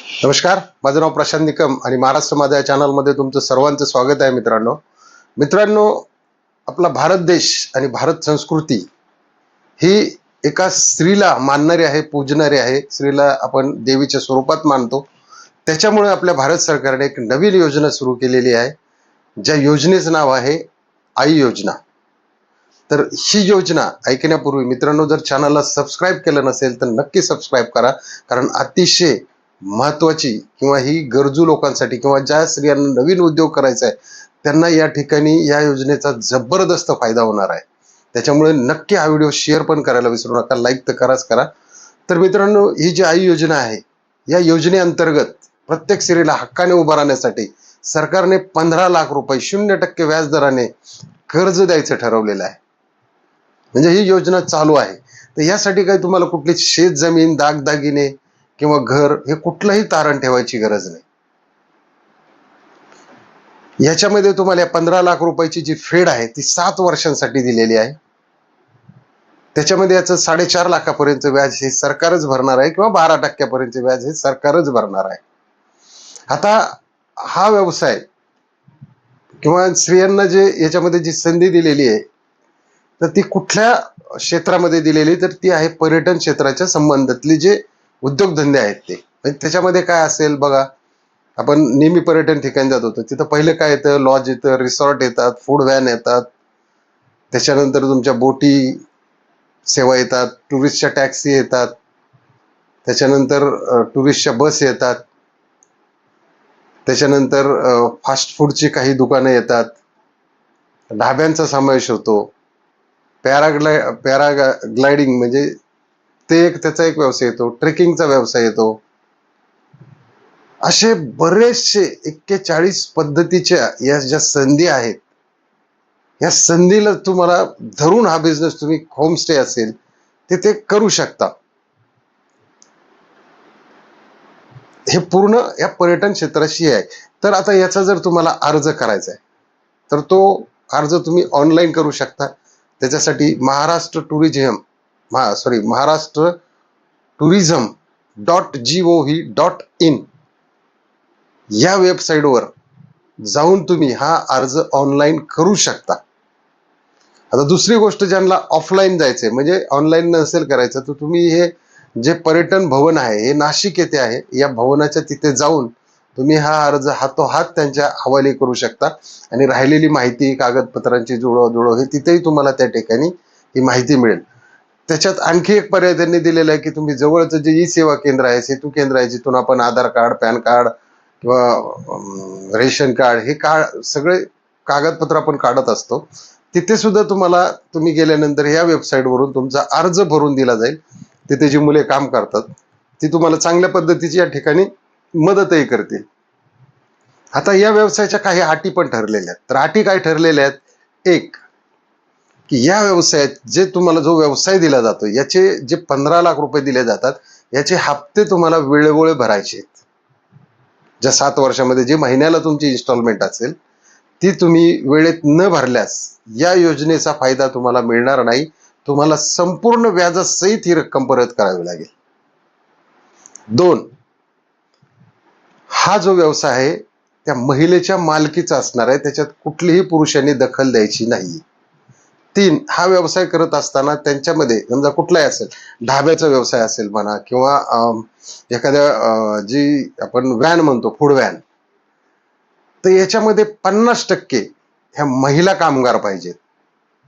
नमस्कार, माझं नाव प्रशांत निकम आणि महाराष्ट्र माझा या चॅनलमध्ये तुमचं सर्वांचं स्वागत आहे. मित्रांनो, आपला भारत देश आणि भारत संस्कृती ही एका स्त्रीला मानणारी आहे, पूजणारी आहे. स्त्रीला आपण देवीच्या स्वरूपात मानतो. त्याच्यामुळे आपल्या भारत सरकारने एक नवीन योजना सुरू केलेली आहे, ज्या योजनेचं नाव आहे आई योजना. तर ही योजना ऐकण्यापूर्वी मित्रांनो, जर चॅनलला सबस्क्राईब केलं नसेल तर नक्की सबस्क्राईब करा, कारण अतिशय महत्वाची किंवा ही गरजू लोकांसाठी किंवा ज्या स्त्रियांना नवीन उद्योग करायचा आहे त्यांना या ठिकाणी या योजनेचा जबरदस्त फायदा होणार आहे. त्याच्यामुळे नक्की हा व्हिडिओ शेअर पण करायला विसरू नका, लाईक तर करा. तर मित्रांनो, ही जी आई योजना आहे, या योजनेअंतर्गत प्रत्येक स्त्रीला हक्काने उभा राहण्यासाठी सरकारने 15 लाख रुपये 0% व्याज दराने कर्ज द्यायचं ठरवलेलं आहे. म्हणजे ही योजना चालू आहे. तर यासाठी काही तुम्हाला कुठली शेत जमीन, दागदागिने किंवा घर हे कुठलंही तारण ठेवायची गरज नाही. याच्यामध्ये तुम्हाला 15 लाख रुपयाची जी फेड आहे ती 7 वर्षांसाठी दिलेली आहे. त्याच्यामध्ये याचं 4.5 लाखापर्यंत व्याज हे सरकारच भरणार आहे किंवा 12% व्याज हे सरकारच भरणार आहे. आता हा व्यवसाय किंवा स्त्रियांना जे याच्यामध्ये जी संधी दिलेली आहे तर ती कुठल्या क्षेत्रामध्ये दिलेली, तर ती आहे पर्यटन क्षेत्राच्या संबंधातले जे उद्योगधंदे आहेत ते. त्याच्यामध्ये काय असेल बघा, आपण नेहमी पर्यटन ठिकाणी जात होतो, तिथं पहिलं काय येतं, लॉज येतं, रिसॉर्ट येतात, फूड व्हॅन येतात, त्याच्यानंतर तुमच्या बोटी सेवा येतात, टुरिस्टच्या टॅक्सी येतात, त्याच्यानंतर टुरिस्टच्या बस येतात, त्याच्यानंतर फास्ट फूडची काही दुकानं येतात, ढाब्यांचा समावेश होतो, पॅराग्लायडिंग म्हणजे त्याचा एक व्यवसाय येतो, ट्रेकिंगचा व्यवसाय येतो. असे बरेचसे 41 पद्धतीच्या या ज्या संधी आहेत, या संधीला तुम्हाला धरून हा बिझनेस तुम्ही होमस्टे असेल ते करू शकता. हे पूर्ण या पर्यटन क्षेत्राशी आहे. तर आता याचा जर तुम्हाला अर्ज करायचा आहे तर तो अर्ज तुम्ही ऑनलाईन करू शकता. त्याच्यासाठी महाराष्ट्र tourism.gov.in या वेबसाईटवर जाऊन तुम्ही हा अर्ज ऑनलाईन करू शकता. आता दुसरी गोष्ट, ज्यांना ऑफलाईन जायचंय म्हणजे ऑनलाईन नसेल करायचं, तर तुम्ही हे जे पर्यटन भवन आहे हे नाशिक येथे आहे, या भवनाच्या तिथे जाऊन तुम्ही हा अर्ज हातोहात त्यांच्या हवाली करू शकता आणि राहिलेली माहिती, कागदपत्रांची जुळवाजुळव हे तिथेही तुम्हाला त्या ठिकाणी ही माहिती मिळेल. त्याच्यात आणखी एक पर्याय त्यांनी दिलेला आहे की तुम्ही जवळचं जे ई सेवा केंद्र आहे, सेतू केंद्र आहे, जिथून आपण आधार कार्ड, पॅन कार्ड किंवा रेशन कार्ड हे सगळे कागदपत्र आपण काढत असतो, तिथे सुद्धा तुम्ही गेल्यानंतर या वेबसाईटवरून तुमचा अर्ज भरून दिला जाईल. तिथे जी मुले काम करतात ती तुम्हाला चांगल्या पद्धतीची या ठिकाणी मदतही करतील. आता या व्यवसायाच्या काही अटी पण ठरलेल्या आहेत. तर अटी काय ठरलेल्या आहेत? एक, की या व्यवसायात जे तुम्हाला जो व्यवसाय दिला जातो याचे जे 15 लाख रुपये दिले जातात याचे हप्ते तुम्हाला वेळोवेळी भरायचे आहेत. ज्या 7 वर्षामध्ये जे महिन्याला तुमची इन्स्टॉलमेंट असेल ती तुम्ही वेळेत न भरल्यास या योजनेचा फायदा तुम्हाला मिळणार नाही. तुम्हाला संपूर्ण व्याजासहित ही रक्कम परत करावी लागेल. 2, हा जो व्यवसाय आहे त्या महिलेच्या मालकीचा असणार आहे, त्याच्यात कुठलीही पुरुषांनी दखल द्यायची नाही. 3, हा व्यवसाय करत असताना त्यांच्यामध्ये समजा कुठलाही असेल, ढाब्याचा व्यवसाय असेल म्हणा किंवा एखाद्या जी आपण व्हॅन म्हणतो, फूड व्हॅन, तर याच्यामध्ये 50% ह्या महिला कामगार पाहिजेत.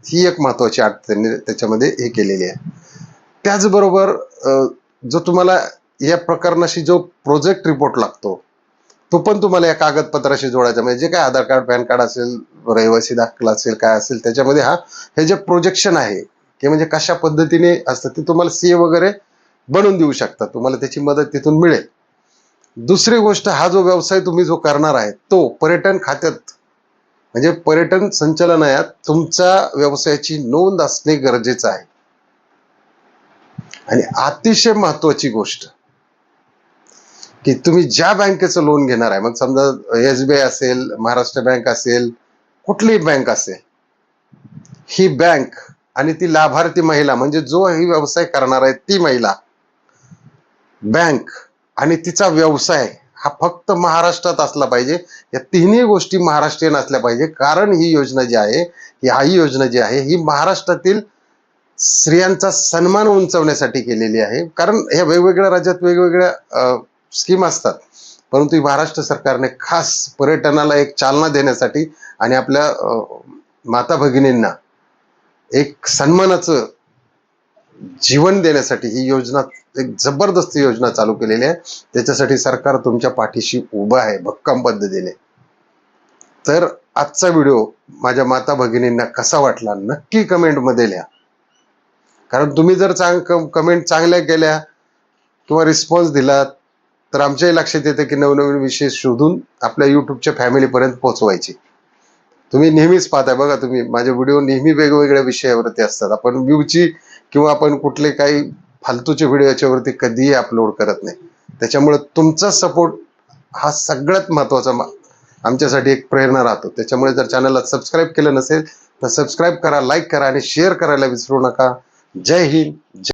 ही एक महत्वाची अट त्यांनी त्याच्यामध्ये हे केलेली आहे. त्याचबरोबर जो तुम्हाला या प्रकरणाशी जो प्रोजेक्ट रिपोर्ट लागतो तो पण तुम्हाला या कागदपत्राशी जोडायचा. म्हणजे जे काय आधार कार्ड, पॅन कार्ड असेल, रहिवासी दाखला असेल, काय असेल त्याच्यामध्ये हे जे प्रोजेक्शन आहे ते म्हणजे कशा पद्धतीने असतं ते तुम्हाला सीए वगैरे बनवून देऊ शकतात. तुम्हाला त्याची मदत तिथून मिळेल. दुसरी गोष्ट, हा जो व्यवसाय तुम्ही जो करणार आहे तो पर्यटन खात्यात म्हणजे पर्यटन संचालनालयात तुमच्या व्यवसायाची नोंद असणे गरजेचं आहे. आणि अतिशय महत्वाची गोष्ट की तुम्ही ज्या बँकेचं लोन घेणार आहे, मग समजा एसबीआय असेल, महाराष्ट्र बँक असेल, कुठलीही बँक असेल, ही बँक आणि ती लाभार्थी महिला म्हणजे जो ही व्यवसाय करणार आहे ती महिला, बँक आणि तिचा व्यवसाय हा फक्त महाराष्ट्रात असला पाहिजे. या तिन्ही गोष्टी महाराष्ट्रीयन असल्या पाहिजे. कारण ही योजना जी आहे, ही योजना जी आहे ही महाराष्ट्रातील स्त्रियांचा सन्मान उंचावण्यासाठी केलेली आहे. कारण ह्या वेगवेगळ्या राज्यात वेगवेगळ्या स्कीम असतात, परंतु महाराष्ट्र सरकारने खास पर्यटनाला एक चालना देण्यासाठी आणि आपल्या माता भगिनींना एक सन्मानाचं जीवन देण्यासाठी ही योजना, एक जबरदस्त योजना चालू केलेली आहे. त्याच्यासाठी सरकार तुमच्या पाठीशी उभं आहे भक्कम पद्धतीने. तर आजचा व्हिडिओ माझ्या माता भगिनींना कसा वाटला नक्की कमेंटमध्ये लिहा. कारण तुम्ही जर कमेंट चांगल्या केल्या किंवा रिस्पॉन्स दिला तर आमच्याही लक्षात येते की नवनवीन विषय शोधून आपल्या युट्यूबच्या फॅमिलीपर्यंत पोहोचवायचे. तुम्ही नेहमीच पाहताय बघा, तुम्ही माझे व्हिडिओ नेहमी वेगवेगळ्या विषयावरती असतात. आपण व्ह्यूची किंवा आपण कुठले काही फालतूचे व्हिडिओ याच्यावरती कधीही अपलोड करत नाही. त्याच्यामुळे तुमचा सपोर्ट हा सगळ्यात महत्वाचा आमच्यासाठी एक प्रेरणा राहतो. त्याच्यामुळे जर चॅनलला सबस्क्राईब केलं नसेल तर सबस्क्राईब करा, लाईक करा आणि शेअर करायला विसरू नका. जय हिंद.